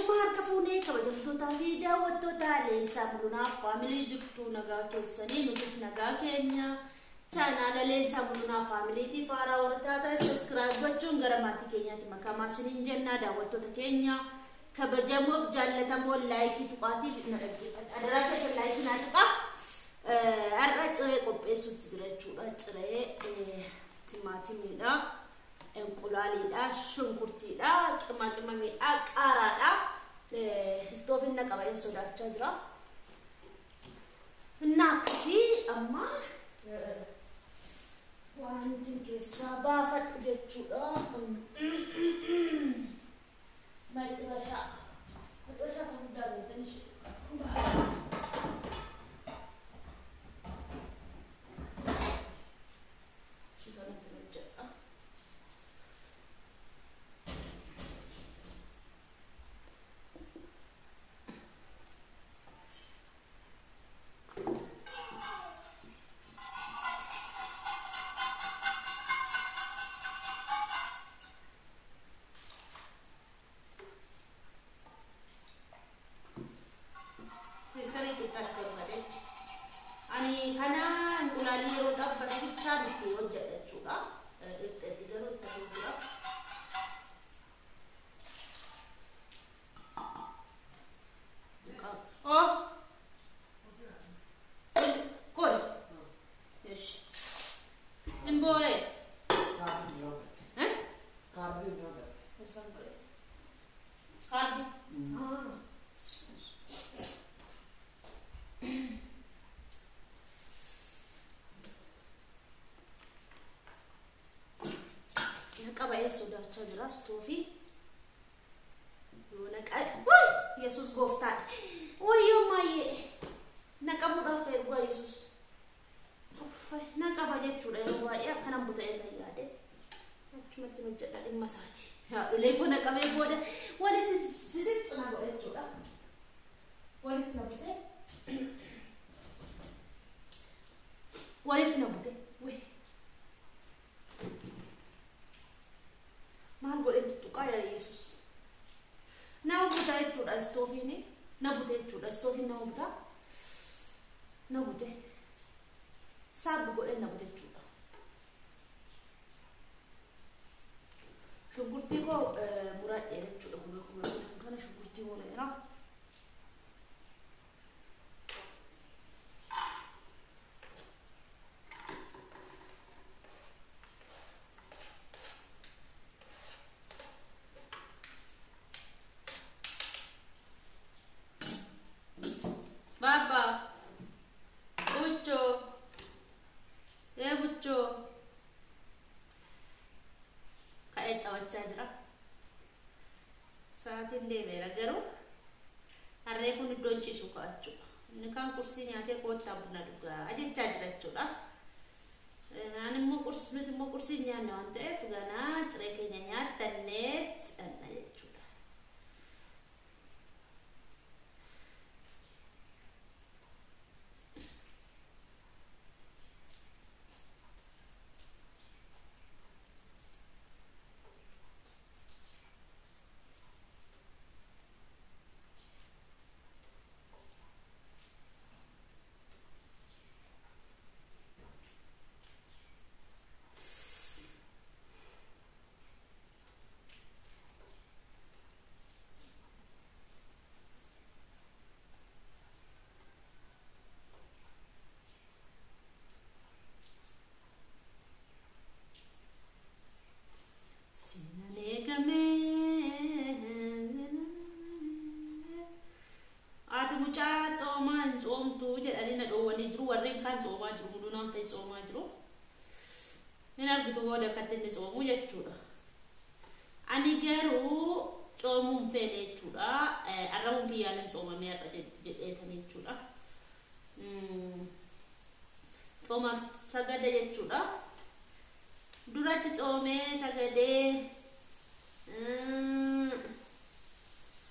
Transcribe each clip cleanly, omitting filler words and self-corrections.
Ashuma harka fuunee kabajamtootaa fi daawwattootaa Leensaa Bulunaaf faamilii jirtu nagaa keessanii nutis nagaa keenya chaanaala Leensaa Bulunaaf faamiliitiif haaraa warra taatan subscribe gochuun gara maatii keenyaatti makamaa isiniin jenna. Daawwattoota keenya kabajamoof jaallatamoo laayikii tuqaatiif na dhaggeeffadha. Adaraa keessa laayikii naa tuqaa. Har'a ciree qopheessuutti jira jechuudha. Ciree timaatimiidha. Enqulaaliidha, shunkurtiidha, qimaqimamiidha, qaaraadha. Istoofin na qaba sodaachaa jira. Inna akkasii amma wanti keessaa baafadhu jechuudha. Maxibashaa furdaa beektan ishee. Sodaachaa jira stoofii yoo naqaa Yesus gooftaa wayyoo maayee naqamuudhaaf ergaa Yesus naqaba jechuudha. Yeroo baay'ee akkanaan buta'ee ta'e yaade achumatti hojjedha dhimma isaati. Haadholee koo naqamee booda walitti sitti na godha jechuudha. Walitti na butee maal godhe tuqaa yaa Yesus nama butaa jechuudha. Stoofiin na butee jechuudha. Stoofiin nama butaa na butee saabbi godhe na butee jechuudha. Shunkurtii koo muradhee jechuudha. Kuma kana shunkurtii mureera. Saatiin deemeera garuu harreefuun iddoon ciisu ka'achuudha. Inni kaan kursii nyaatee koottaa buna dhugaa jechaa jira jechuudha. Ani immoo nuti immoo kursii nyaanne waan ta'eef ganaa ciree keenya nyaatannee dhanna jechuudha. Ani garuu coomuun fedhe jechuudha. Arrabuun kiyyaaleen coomamee har'a jedheetanii jechuudha. Coomaaf sagada jechuudha. Duratti coomee sagadee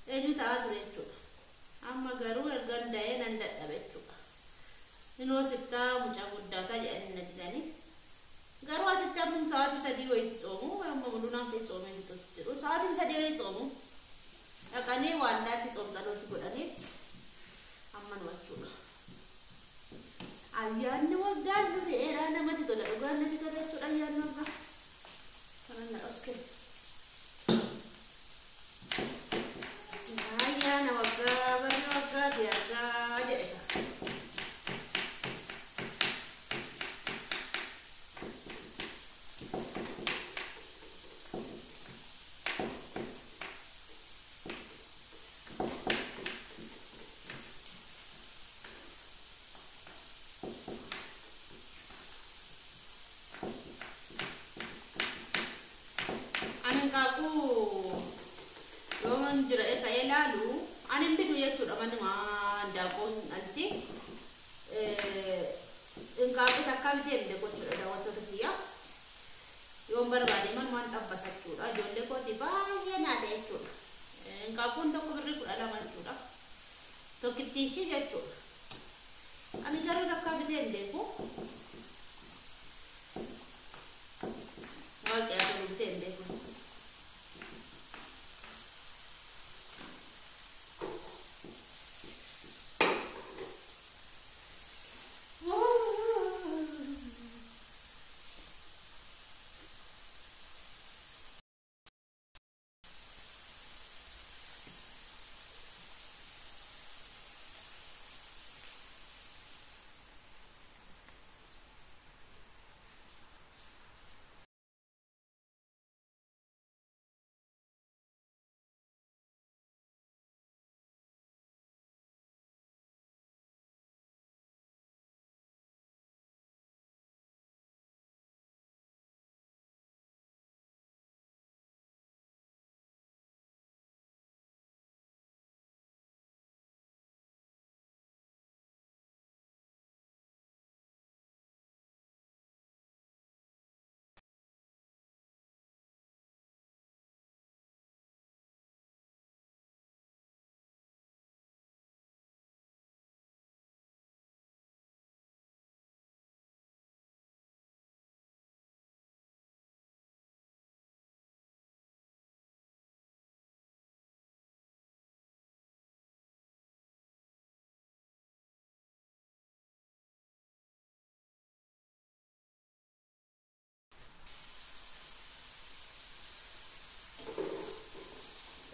eenyu ta'aa ture jechuudha. Amma garuu erga hunda'ee nan dadhabe jechuudha. Inoo siftaa mucaa guddaataa jedhanii na didanii. Garuu asitti amma sa'aatii 3 wayitti coomu amma mul'inaan fi coomee jiru. Sa'aatiin 3 wayitti coomu dhaqanii waan daatti somsalooti godhaniit amma nu achuudha. Ayyaanni waggaan dhufeera namatti tola dhugaan natti tola jechuudha ayyaanni waggaa. Kanan na oske. Ayyaana waggaa barri waggaa si argaa jedheta. Aku yoman jira kayak lalu anin bidu ya cuda mana dapon nanti engkau kita kawin deh kau cuda dawat tu dia yom berbadi man apa saja cuda jonde kau tiba ya nade cuda engkau pun tak kau beri cuda dalam cuda tu kitisi ya cuda anin jaru tak kawin deh kau okay aku beri deh kau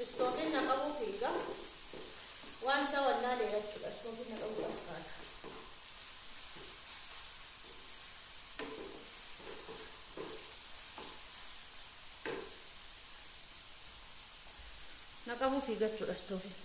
Stofin nak kamu figa, wansa wala lera juga stofin nak kamu afkar. Nak kamu figa juga stofin.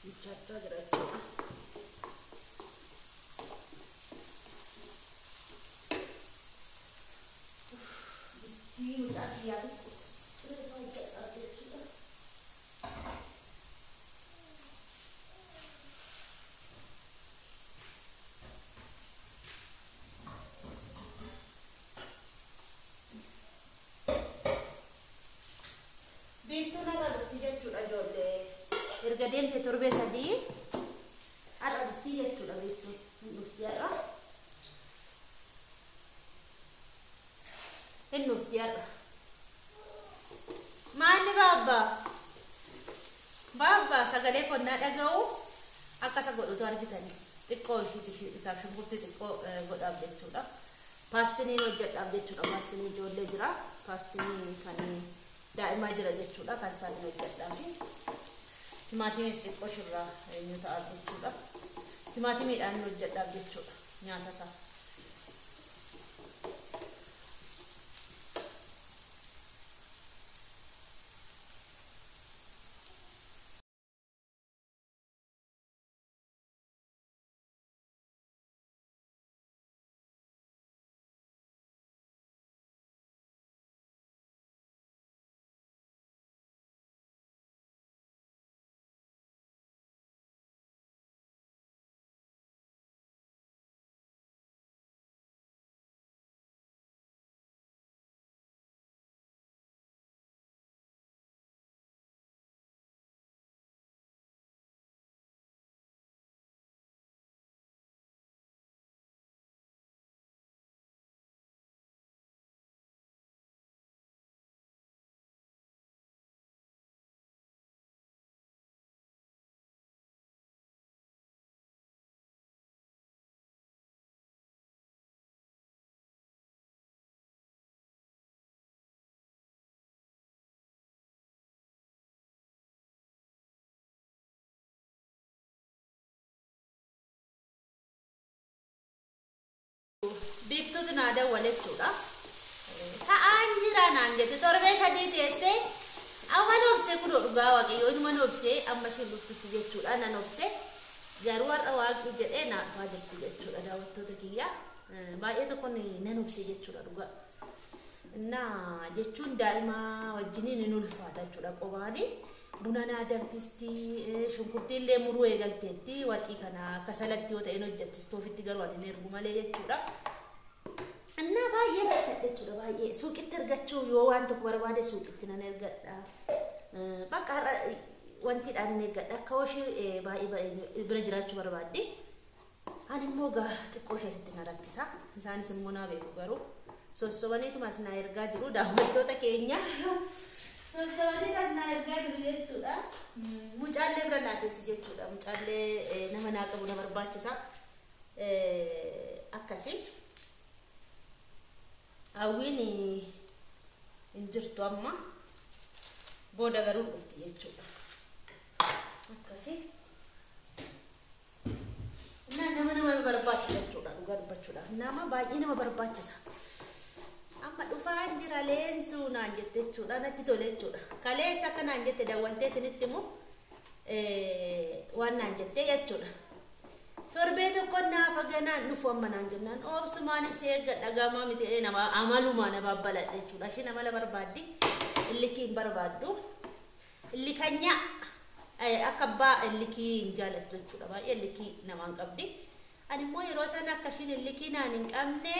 Dicaca gerak. Mesti mencari habis. Beef tu nak harus dicaca jole. Ergadem te torbe sadi ada mesti ya sudah itu mesti ya mesti ya mana baba sagale ko na dagaw akka sagot to ar kitani tikko shi sa shungurti tikko god update sudah pasti ni wajat update sudah pasti ni jolle jira pasti ni kani daima jira jechuudha kan san wajat lagi Timaatiin xiqqoo shirraa eenyu ta'a jechuudha. Timaatimiidhaan hojjedhaaf jechuudha nyaata isaa. biiftuutu naa dawwale jechuudha. Ta'aan jira naan jette torbee sadii teessee amma noobsee kun dhugaa waaqayyoo inuma noobsee amma isheen dhuftutti jechuudha nan noobsee garuu har'a waaqni jedhee naafaa jirti jechuudha daawwattoota kiyya baay'ee tokko nan noobsee jechuudha dhugaa. Naa jechuun daa'ima wajjiniin hin ulfaata jechuudha qobaani buna naa danfistii shunkurtii illee muruu eegalteetti waxii kana kasalatti yoo ta'een hojjetti stoofitti garuu ani ergu malee jechuudha. Annaa baay'ee rakkadhe jechuudha baay'ee suuqitti ergachuu yoo waan tokko barbaade suuqitti nan ergadha. Bakka wanti dhaan hin eeggadha akka hoshii baay'ee bira jiraachuu barbaadde ani immoo xiqqoo isheesitti na rakkisa isaanis immoo naa beeku garuu sossobaniitumas na ergaa jiru daawwattoota keenya sossobaniitas na ergaa jiru jechuudha. Mucaallee bira naa teessi jechuudha mucaallee nama naa qabu na barbaachisa akkasii. Hawwiin hin jirtu amma booda garuu dhufti jechuudha. Akkasii nama barbaachisa jechuudha dhugaa dubbachuudhaaf nama baay'ee nama barbaachisa. Amma dhufaan jira leensuu naan jette jechuudha natti tole jechuudha. Kaleessa akka naan jette daawwantee isinitti immoo waan naan jette jechuudha. Torbee tokko naafa ganaan dhufu amma naan jennaan oobsumaan isee gadhagamaa miti nama amaluma na babbaladhe jechuudha. Isheen amala barbaaddi illikii hin barbaaddu illi kanya akka abbaa illikii hin jaalattu jechuudha baay'ee illikii namaan qabdi. Ani immoo yeroo sana akka isheen illikii naan hin qabne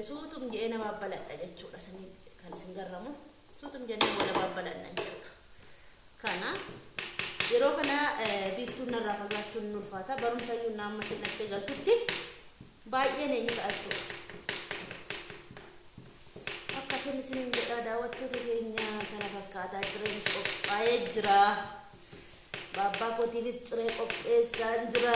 suutum jedhee na babbaladha jechuudha. Sanii kan isin garramu suutum jennee wala babbaladha jechuudha. Kana yeroo kana biiftuun narraa fagaachuun nu ulfaata barumsa iyyuu naamma isheen akka galtutti baay'ee neenyi ta'a jechuudha. Akkasiin isin jedha daawwattoota keenya kana fakkaataa cireenis qophaa'ee jira. Baabbaa kootiifis ciree qopheessaan jira.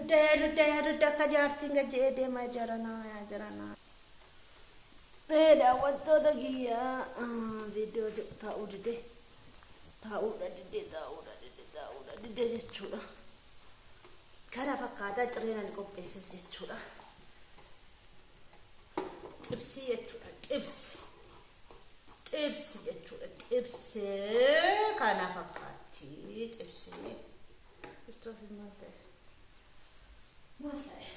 Daya kajaartiin gajjee deemaa jirana. Daawwattoota kiyyaa viidiyoo ta'uu dide jechuudha. Kana fakkaataa cireen ani qopheesses jechuudha. Xibsii jechuudha xibsi jechuudha xibsi kana fakkaatti xibsii istoofi maal ta'e. Wallahi.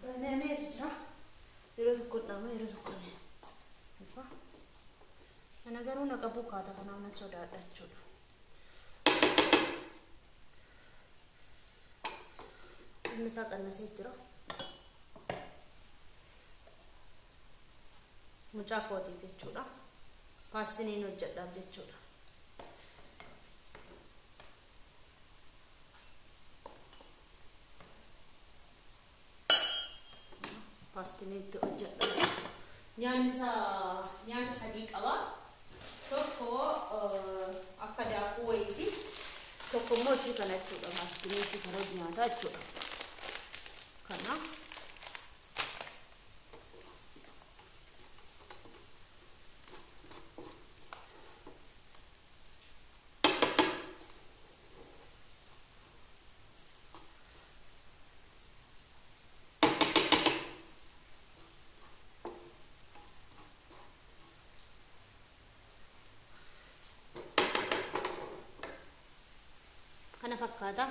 Banamee jira. Yeroo tokko dhama yeroo tokko ne. Ana garuu na qabu kaata kanaaf na sodaadha jechuudha. Inni isaa qannasee jira. Mucaa kootiif jechuudha. Paastiniin hojjedhaaf jechuudha. Paastiniitti hojjedhaaf. Nyaata sadii qaba. Tokko akka daakuu wayiiti. Tokko immoo ishii kana jechuudha. Paastiniitti kana nyaataa jechuudha. Kana. Kana fakkaata.